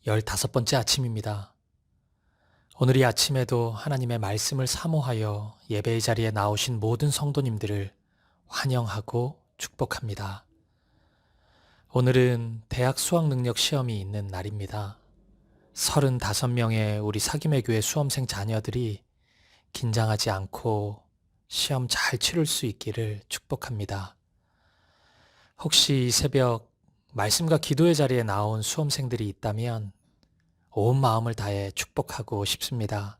15번째 아침입니다. 오늘 이 아침에도 하나님의 말씀을 사모하여 예배의 자리에 나오신 모든 성도님들을 환영하고 축복합니다. 오늘은 대학 수학능력 시험이 있는 날입니다. 35명의 우리 사김의 수험생 자녀들이 긴장하지 않고 시험 잘 치를 수 있기를 축복합니다. 혹시 이 새벽 말씀과 기도의 자리에 나온 수험생들이 있다면 온 마음을 다해 축복하고 싶습니다.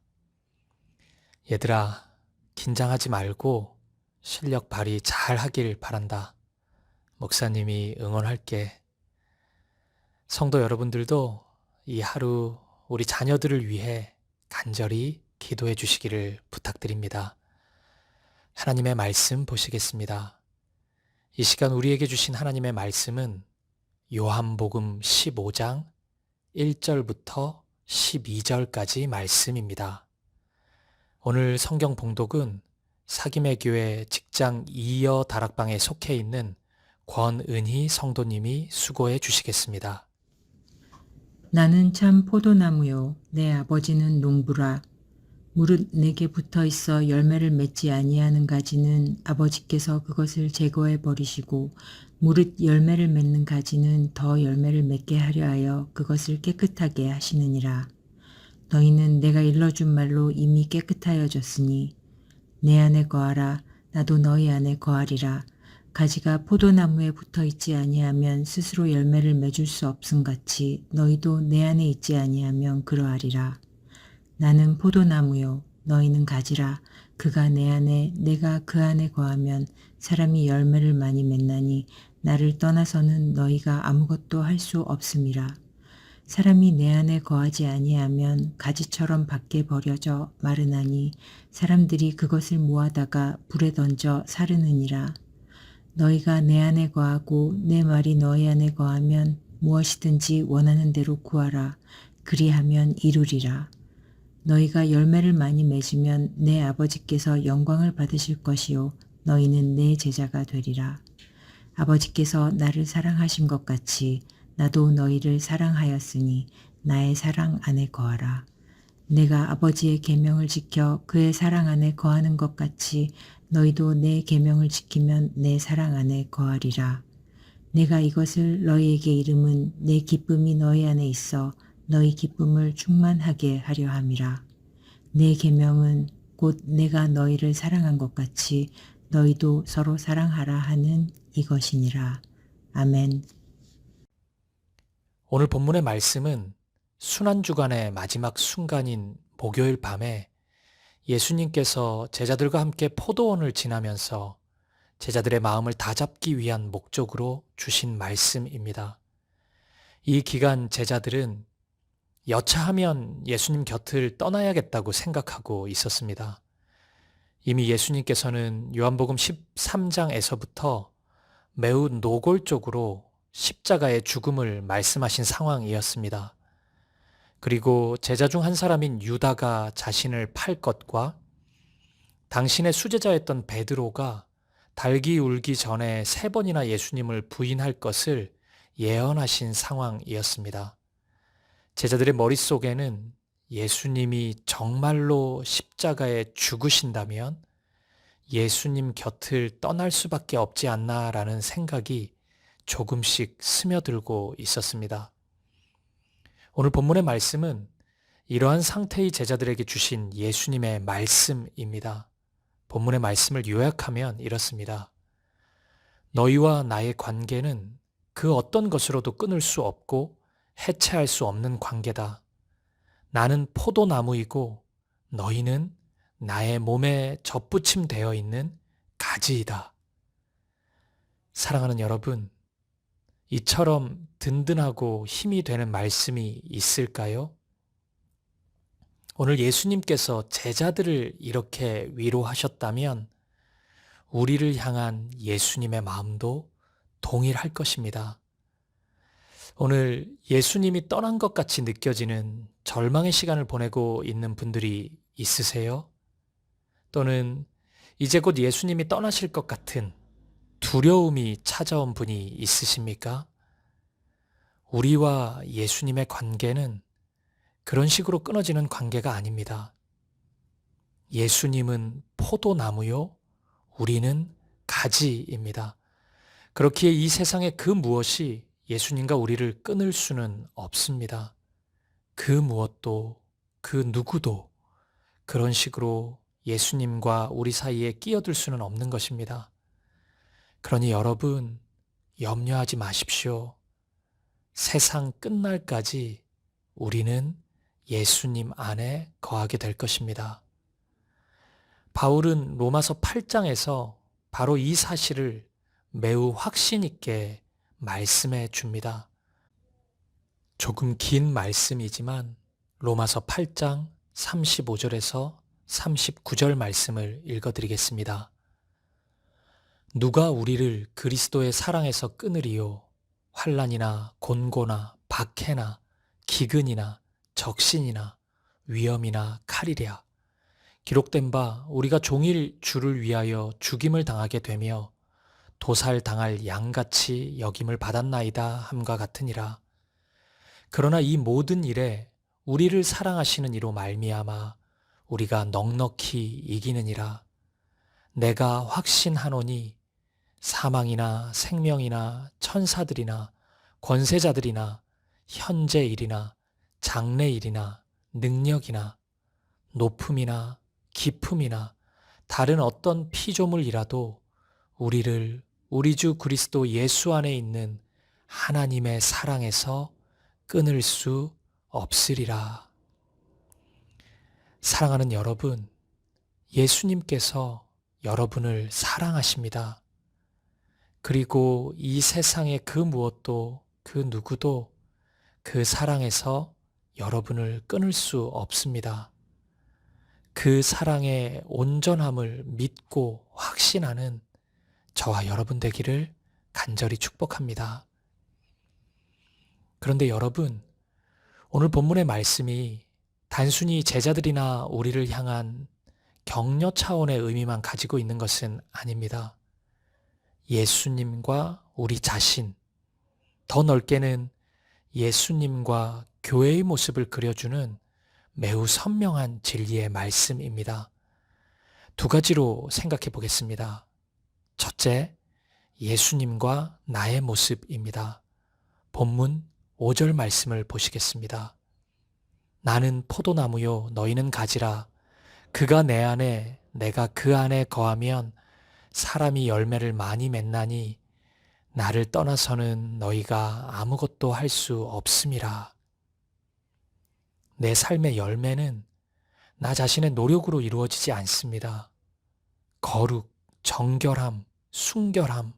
얘들아, 긴장하지 말고 실력 발휘 잘 하길 바란다. 목사님이 응원할게. 성도 여러분들도 이 하루 우리 자녀들을 위해 간절히 기도해 주시기를 부탁드립니다. 하나님의 말씀 보시겠습니다. 이 시간 우리에게 주신 하나님의 말씀은 요한복음 15장 1절부터 12절까지 말씀입니다. 오늘 성경 봉독은 사김의 교회 직장 2여 다락방에 속해 있는 권은희 성도님이 수고해 주시겠습니다. 나는 참 포도나무요 내 아버지는 농부라. 무릇 내게 붙어 있어 열매를 맺지 아니하는 가지는 아버지께서 그것을 제거해 버리시고 무릇 열매를 맺는 가지는 더 열매를 맺게 하려 하여 그것을 깨끗하게 하시느니라. 너희는 내가 일러준 말로 이미 깨끗하여졌으니 내 안에 거하라. 나도 너희 안에 거하리라. 가지가 포도나무에 붙어 있지 아니하면 스스로 열매를 맺을 수 없음같이 너희도 내 안에 있지 아니하면 그러하리라. 나는 포도나무요 너희는 가지라. 그가 내 안에 내가 그 안에 거하면 사람이 열매를 많이 맺나니 나를 떠나서는 너희가 아무것도 할 수 없음이라. 사람이 내 안에 거하지 아니하면 가지처럼 밖에 버려져 마르나니 사람들이 그것을 모아다가 불에 던져 사르느니라. 너희가 내 안에 거하고 내 말이 너희 안에 거하면 무엇이든지 원하는 대로 구하라. 그리하면 이루리라. 너희가 열매를 많이 맺으면 내 아버지께서 영광을 받으실 것이요 너희는 내 제자가 되리라. 아버지께서 나를 사랑하신 것 같이 나도 너희를 사랑하였으니 나의 사랑 안에 거하라. 내가 아버지의 계명을 지켜 그의 사랑 안에 거하는 것 같이 너희도 내 계명을 지키면 내 사랑 안에 거하리라. 내가 이것을 너희에게 이름은 내 기쁨이 너희 안에 있어 너희 기쁨을 충만하게 하려 함이라. 내 계명은 곧 내가 너희를 사랑한 것 같이 너희도 서로 사랑하라 하는 이것이니라. 아멘. 오늘 본문의 말씀은 순환주간의 마지막 순간인 목요일 밤에 예수님께서 제자들과 함께 포도원을 지나면서 제자들의 마음을 다잡기 위한 목적으로 주신 말씀입니다. 이 기간 제자들은 여차하면 예수님 곁을 떠나야겠다고 생각하고 있었습니다. 이미 예수님께서는 요한복음 13장에서부터 매우 노골적으로 십자가의 죽음을 말씀하신 상황이었습니다. 그리고 제자 중 한 사람인 유다가 자신을 팔 것과 당신의 수제자였던 베드로가 달기 울기 전에 3번이나 예수님을 부인할 것을 예언하신 상황이었습니다. 제자들의 머릿속에는 예수님이 정말로 십자가에 죽으신다면 예수님 곁을 떠날 수밖에 없지 않나라는 생각이 조금씩 스며들고 있었습니다. 오늘 본문의 말씀은 이러한 상태의 제자들에게 주신 예수님의 말씀입니다. 본문의 말씀을 요약하면 이렇습니다. 너희와 나의 관계는 그 어떤 것으로도 끊을 수 없고 해체할 수 없는 관계다. 나는 포도나무이고 너희는 나의 몸에 접붙임되어 있는 가지이다. 사랑하는 여러분, 이처럼 든든하고 힘이 되는 말씀이 있을까요? 오늘 예수님께서 제자들을 이렇게 위로하셨다면 우리를 향한 예수님의 마음도 동일할 것입니다. 오늘 예수님이 떠난 것 같이 느껴지는 절망의 시간을 보내고 있는 분들이 있으세요? 또는 이제 곧 예수님이 떠나실 것 같은 두려움이 찾아온 분이 있으십니까? 우리와 예수님의 관계는 그런 식으로 끊어지는 관계가 아닙니다. 예수님은 포도나무요, 우리는 가지입니다. 그렇기에 이 세상의 그 무엇이 예수님과 우리를 끊을 수는 없습니다. 그 무엇도, 그 누구도 그런 식으로 예수님과 우리 사이에 끼어들 수는 없는 것입니다. 그러니 여러분, 염려하지 마십시오. 세상 끝날까지 우리는 예수님 안에 거하게 될 것입니다. 바울은 로마서 8장에서 바로 이 사실을 매우 확신 있게 말씀해 줍니다. 조금 긴 말씀이지만 로마서 8장 35절에서 39절 말씀을 읽어드리겠습니다. 누가 우리를 그리스도의 사랑에서 끊으리요? 환난이나 곤고나 박해나 기근이나 적신이나 위험이나 칼이랴. 기록된 바 우리가 종일 주를 위하여 죽임을 당하게 되며 도살당할 양같이 여김을 받았나이다 함과 같으니라. 그러나 이 모든 일에 우리를 사랑하시는 이로 말미암아 우리가 넉넉히 이기느니라. 내가 확신하노니 사망이나 생명이나 천사들이나 권세자들이나 현재 일이나 장래 일이나 능력이나 높음이나 깊음이나 다른 어떤 피조물이라도 우리를 우리 주 그리스도 예수 안에 있는 하나님의 사랑에서 끊을 수 없으리라. 사랑하는 여러분, 예수님께서 여러분을 사랑하십니다. 그리고 이 세상의 그 무엇도 그 누구도 그 사랑에서 여러분을 끊을 수 없습니다. 그 사랑의 온전함을 믿고 확신하는 저와 여러분 되기를 간절히 축복합니다. 그런데 여러분, 오늘 본문의 말씀이 단순히 제자들이나 우리를 향한 격려 차원의 의미만 가지고 있는 것은 아닙니다. 예수님과 우리 자신, 더 넓게는 예수님과 교회의 모습을 그려주는 매우 선명한 진리의 말씀입니다. 두 가지로 생각해 보겠습니다. 첫째, 예수님과 나의 모습입니다. 본문 5절 말씀을 보시겠습니다. 나는 포도나무요 너희는 가지라. 그가 내 안에 내가 그 안에 거하면 사람이 열매를 많이 맺나니 나를 떠나서는 너희가 아무것도 할 수 없음이라. 내 삶의 열매는 나 자신의 노력으로 이루어지지 않습니다. 거룩, 정결함, 순결함,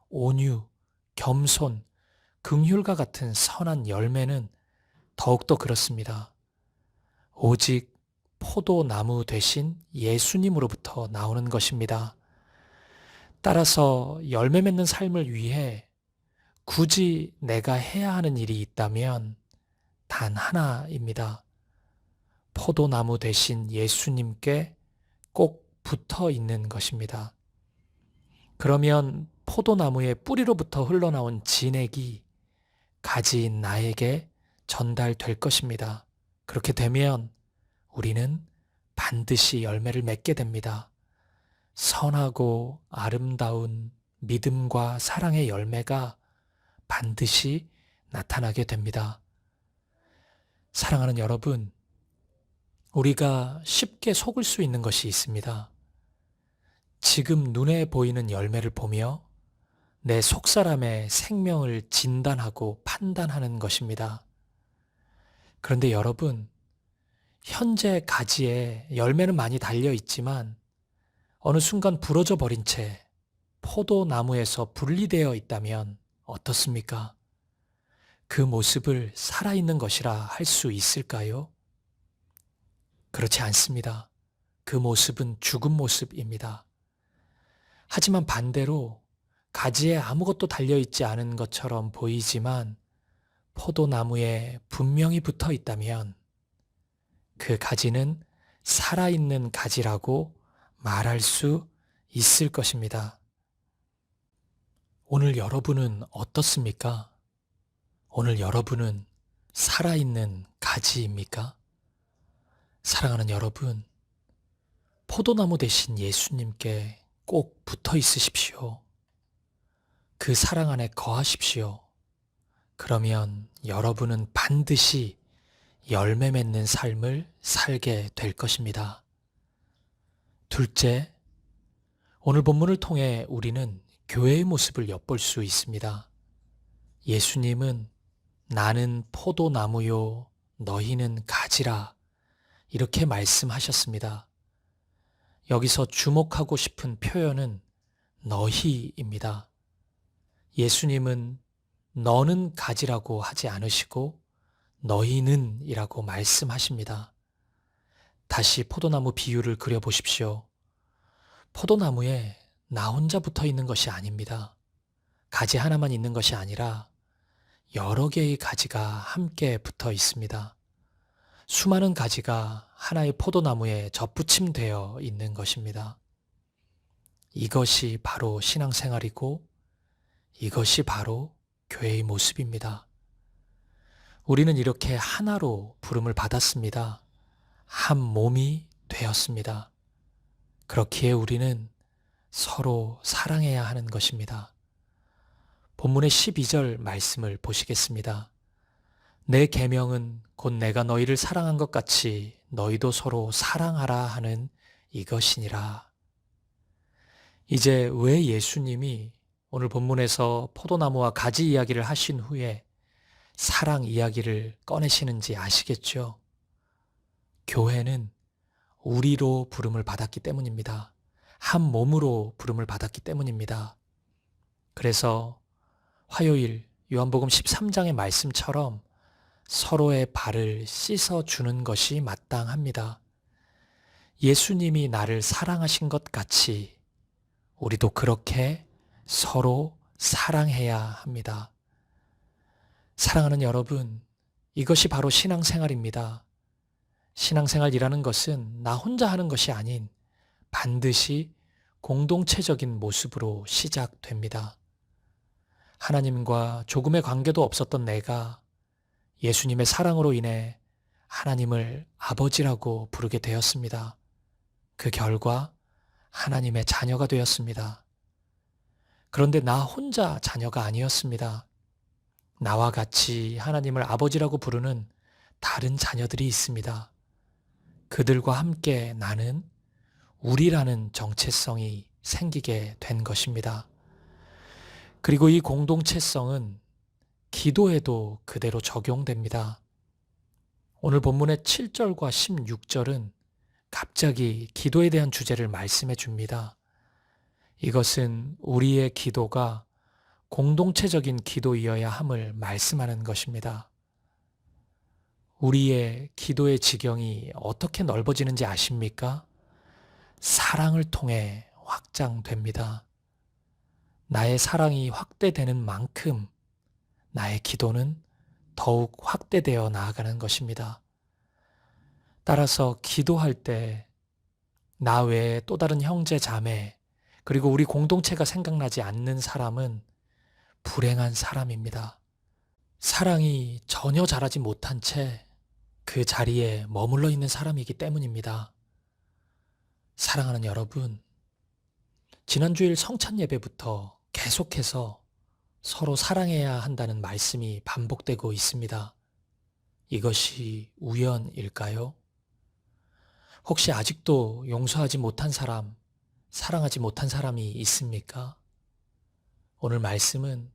온유, 겸손, 긍휼과 같은 선한 열매는 더욱더 그렇습니다. 오직 포도나무 되신 예수님으로부터 나오는 것입니다. 따라서 열매 맺는 삶을 위해 굳이 내가 해야 하는 일이 있다면 단 하나입니다. 포도나무 되신 예수님께 꼭 붙어 있는 것입니다. 그러면 포도나무의 뿌리로부터 흘러나온 진액이 가지인 나에게 전달될 것입니다. 그렇게 되면 우리는 반드시 열매를 맺게 됩니다. 선하고 아름다운 믿음과 사랑의 열매가 반드시 나타나게 됩니다. 사랑하는 여러분, 우리가 쉽게 속을 수 있는 것이 있습니다. 지금 눈에 보이는 열매를 보며 내 속사람의 생명을 진단하고 판단하는 것입니다. 그런데 여러분, 현재 가지에 열매는 많이 달려 있지만 어느 순간 부러져 버린 채 포도나무에서 분리되어 있다면 어떻습니까? 그 모습을 살아있는 것이라 할 수 있을까요? 그렇지 않습니다. 그 모습은 죽은 모습입니다. 하지만 반대로 가지에 아무것도 달려있지 않은 것처럼 보이지만 포도나무에 분명히 붙어 있다면 그 가지는 살아있는 가지라고 말할 수 있을 것입니다. 오늘 여러분은 어떻습니까? 오늘 여러분은 살아있는 가지입니까? 사랑하는 여러분, 포도나무 되신 예수님께 꼭 붙어 있으십시오. 그 사랑 안에 거하십시오. 그러면 여러분은 반드시 열매 맺는 삶을 살게 될 것입니다. 둘째, 오늘 본문을 통해 우리는 교회의 모습을 엿볼 수 있습니다. 예수님은 나는 포도나무요, 너희는 가지라 이렇게 말씀하셨습니다. 여기서 주목하고 싶은 표현은 너희입니다. 예수님은 너는 가지라고 하지 않으시고 너희는 이라고 말씀하십니다. 다시 포도나무 비유를 그려보십시오. 포도나무에 나 혼자 붙어 있는 것이 아닙니다. 가지 하나만 있는 것이 아니라 여러 개의 가지가 함께 붙어 있습니다. 수많은 가지가 하나의 포도나무에 접붙임되어 있는 것입니다. 이것이 바로 신앙생활이고 이것이 바로 교회의 모습입니다. 우리는 이렇게 하나로 부름을 받았습니다. 한 몸이 되었습니다. 그렇기에 우리는 서로 사랑해야 하는 것입니다. 본문의 12절 말씀을 보시겠습니다. 내 계명은 곧 내가 너희를 사랑한 것 같이 너희도 서로 사랑하라 하는 이것이니라. 이제 왜 예수님이 오늘 본문에서 포도나무와 가지 이야기를 하신 후에 사랑 이야기를 꺼내시는지 아시겠죠? 교회는 우리로 부름을 받았기 때문입니다. 한 몸으로 부름을 받았기 때문입니다. 그래서 화요일 요한복음 13장의 말씀처럼 서로의 발을 씻어주는 것이 마땅합니다. 예수님이 나를 사랑하신 것 같이 우리도 그렇게 서로 사랑해야 합니다. 사랑하는 여러분, 이것이 바로 신앙생활입니다. 신앙생활이라는 것은 나 혼자 하는 것이 아닌 반드시 공동체적인 모습으로 시작됩니다. 하나님과 조금의 관계도 없었던 내가 예수님의 사랑으로 인해 하나님을 아버지라고 부르게 되었습니다. 그 결과 하나님의 자녀가 되었습니다. 그런데 나 혼자 자녀가 아니었습니다. 나와 같이 하나님을 아버지라고 부르는 다른 자녀들이 있습니다. 그들과 함께 나는 우리라는 정체성이 생기게 된 것입니다. 그리고 이 공동체성은 기도에도 그대로 적용됩니다. 오늘 본문의 7절과 16절은 갑자기 기도에 대한 주제를 말씀해 줍니다. 이것은 우리의 기도가 공동체적인 기도이어야 함을 말씀하는 것입니다. 우리의 기도의 지경이 어떻게 넓어지는지 아십니까? 사랑을 통해 확장됩니다. 나의 사랑이 확대되는 만큼 나의 기도는 더욱 확대되어 나아가는 것입니다. 따라서 기도할 때 나 외에 또 다른 형제 자매 그리고 우리 공동체가 생각나지 않는 사람은 불행한 사람입니다. 사랑이 전혀 자라지 못한 채 그 자리에 머물러 있는 사람이기 때문입니다. 사랑하는 여러분, 지난주일 성찬 예배부터 계속해서 서로 사랑해야 한다는 말씀이 반복되고 있습니다. 이것이 우연일까요? 혹시 아직도 용서하지 못한 사람, 사랑하지 못한 사람이 있습니까? 오늘 말씀은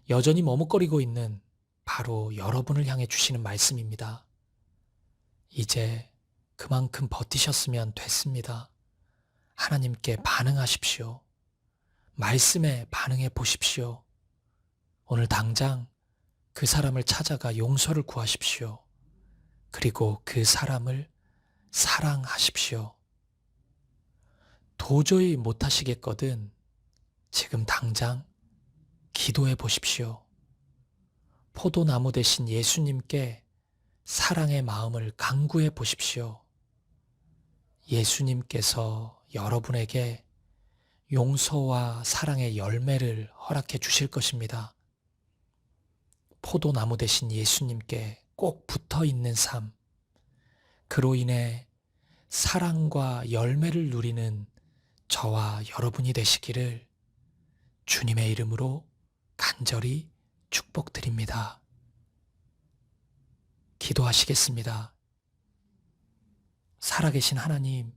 여전히 머뭇거리고 있는 바로 여러분을 향해 주시는 말씀입니다. 이제 그만큼 버티셨으면 됐습니다. 하나님께 반응하십시오. 말씀에 반응해 보십시오. 오늘 당장 그 사람을 찾아가 용서를 구하십시오. 그리고 그 사람을 사랑하십시오. 도저히 못하시겠거든 지금 당장 기도해 보십시오. 포도나무 대신 예수님께 사랑의 마음을 간구해 보십시오. 예수님께서 여러분에게 용서와 사랑의 열매를 허락해 주실 것입니다. 포도나무 되신 예수님께 꼭 붙어 있는 삶, 그로 인해 사랑과 열매를 누리는 저와 여러분이 되시기를 주님의 이름으로 간절히 축복드립니다. 기도하시겠습니다. 살아계신 하나님,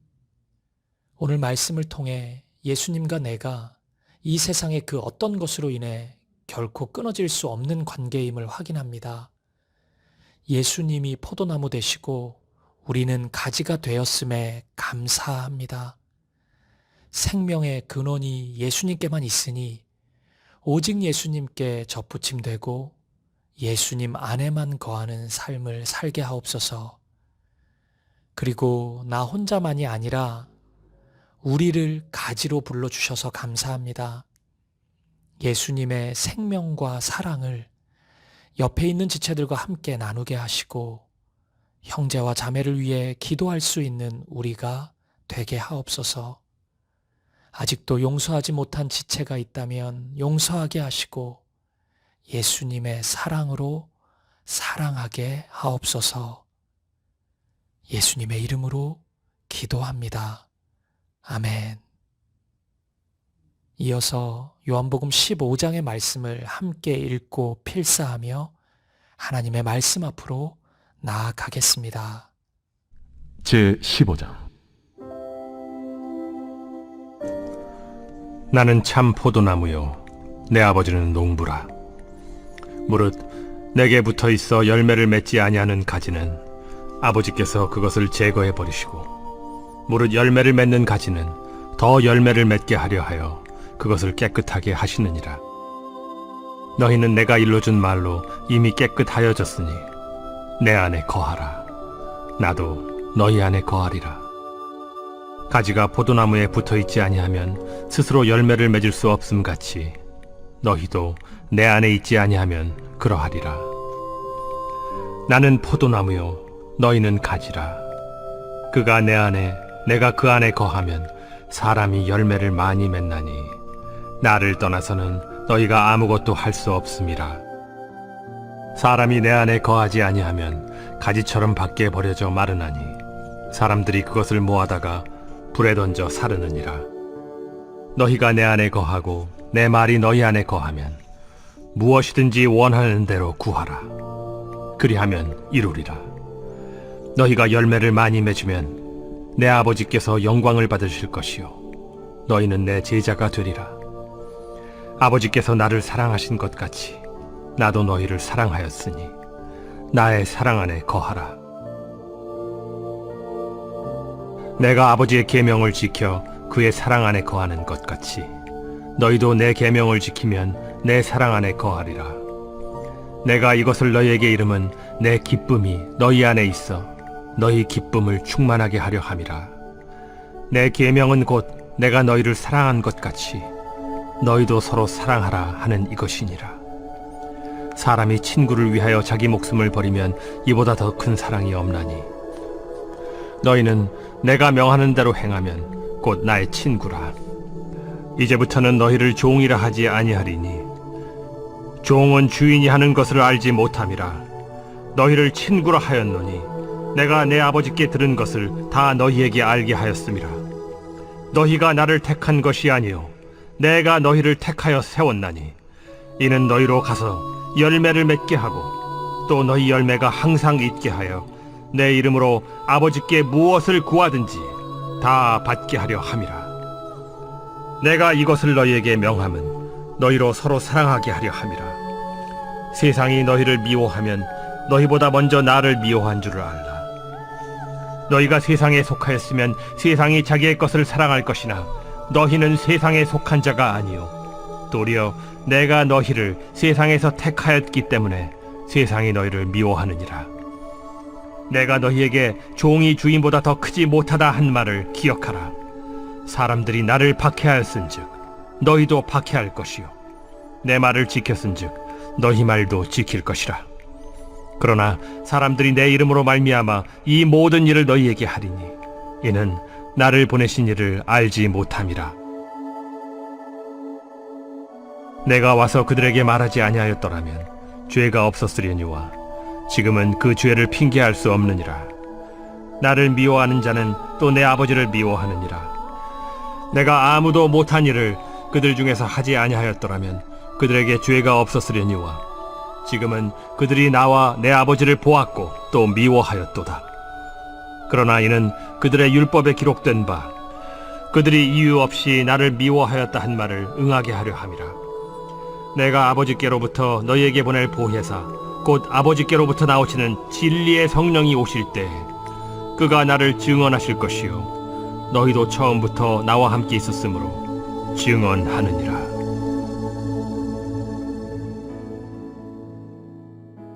오늘 말씀을 통해 예수님과 내가 이 세상의 그 어떤 것으로 인해 결코 끊어질 수 없는 관계임을 확인합니다. 예수님이 포도나무 되시고 우리는 가지가 되었음에 감사합니다. 생명의 근원이 예수님께만 있으니 오직 예수님께 접붙임되고 예수님 안에만 거하는 삶을 살게 하옵소서. 그리고 나 혼자만이 아니라 우리를 가지로 불러주셔서 감사합니다. 예수님의 생명과 사랑을 옆에 있는 지체들과 함께 나누게 하시고 형제와 자매를 위해 기도할 수 있는 우리가 되게 하옵소서. 아직도 용서하지 못한 지체가 있다면 용서하게 하시고 예수님의 사랑으로 사랑하게 하옵소서. 예수님의 이름으로 기도합니다. 아멘. 이어서 요한복음 15장의 말씀을 함께 읽고 필사하며 하나님의 말씀 앞으로 나아가겠습니다. 제15장. 나는 참 포도나무요 내 아버지는 농부라. 무릇 내게 붙어 있어 열매를 맺지 아니하는 가지는 아버지께서 그것을 제거해 버리시고, 무릇 열매를 맺는 가지는 더 열매를 맺게 하려 하여 그것을 깨끗하게 하시느니라. 너희는 내가 일러준 말로 이미 깨끗하여졌으니 내 안에 거하라. 나도 너희 안에 거하리라. 가지가 포도나무에 붙어있지 아니하면 스스로 열매를 맺을 수 없음 같이 너희도 내 안에 있지 아니하면 그러하리라. 나는 포도나무요 너희는 가지라. 그가 내 안에 내가 그 안에 거하면 사람이 열매를 많이 맺나니 나를 떠나서는 너희가 아무것도 할 수 없음이라. 사람이 내 안에 거하지 아니하면 가지처럼 밖에 버려져 마르나니 사람들이 그것을 모아다가 불에 던져 사르느니라. 너희가 내 안에 거하고 내 말이 너희 안에 거하면 무엇이든지 원하는 대로 구하라. 그리하면 이루리라. 너희가 열매를 많이 맺으면 내 아버지께서 영광을 받으실 것이요 너희는 내 제자가 되리라. 아버지께서 나를 사랑하신 것 같이 나도 너희를 사랑하였으니 나의 사랑 안에 거하라. 내가 아버지의 계명을 지켜 그의 사랑 안에 거하는 것 같이 너희도 내 계명을 지키면 내 사랑 안에 거하리라. 내가 이것을 너희에게 이름은 내 기쁨이 너희 안에 있어 너희 기쁨을 충만하게 하려 함이라. 내 계명은 곧 내가 너희를 사랑한 것 같이 너희도 서로 사랑하라 하는 이것이니라. 사람이 친구를 위하여 자기 목숨을 버리면 이보다 더 큰 사랑이 없나니 너희는 내가 명하는 대로 행하면 곧 나의 친구라. 이제부터는 너희를 종이라 하지 아니하리니 종은 주인이 하는 것을 알지 못함이라. 너희를 친구라 하였노니 내가 내 아버지께 들은 것을 다 너희에게 알게 하였음이라. 너희가 나를 택한 것이 아니요 내가 너희를 택하여 세웠나니 이는 너희로 가서 열매를 맺게 하고 또 너희 열매가 항상 있게 하여 내 이름으로 아버지께 무엇을 구하든지 다 받게 하려 함이라. 내가 이것을 너희에게 명함은 너희로 서로 사랑하게 하려 함이라. 세상이 너희를 미워하면 너희보다 먼저 나를 미워한 줄을 알라. 너희가 세상에 속하였으면 세상이 자기의 것을 사랑할 것이나 너희는 세상에 속한 자가 아니요 도리어 내가 너희를 세상에서 택하였기 때문에 세상이 너희를 미워하느니라. 내가 너희에게 종이 주인보다 더 크지 못하다 한 말을 기억하라. 사람들이 나를 박해하였은즉 너희도 박해할 것이요 내 말을 지켰은즉 너희 말도 지킬 것이라. 그러나 사람들이 내 이름으로 말미암아 이 모든 일을 너희에게 하리니 이는 나를 보내신 이를 알지 못함이라. 내가 와서 그들에게 말하지 아니하였더라면 죄가 없었으려니와 지금은 그 죄를 핑계할 수 없느니라. 나를 미워하는 자는 또 내 아버지를 미워하느니라. 내가 아무도 못한 일을 그들 중에서 하지 아니하였더라면 그들에게 죄가 없었으려니와 지금은 그들이 나와 내 아버지를 보았고 또 미워하였도다. 그러나 이는 그들의 율법에 기록된 바 그들이 이유 없이 나를 미워하였다 한 말을 응하게 하려 함이라. 내가 아버지께로부터 너희에게 보낼 보혜사 곧 아버지께로부터 나오시는 진리의 성령이 오실 때 그가 나를 증언하실 것이요 너희도 처음부터 나와 함께 있었으므로 증언하느니라.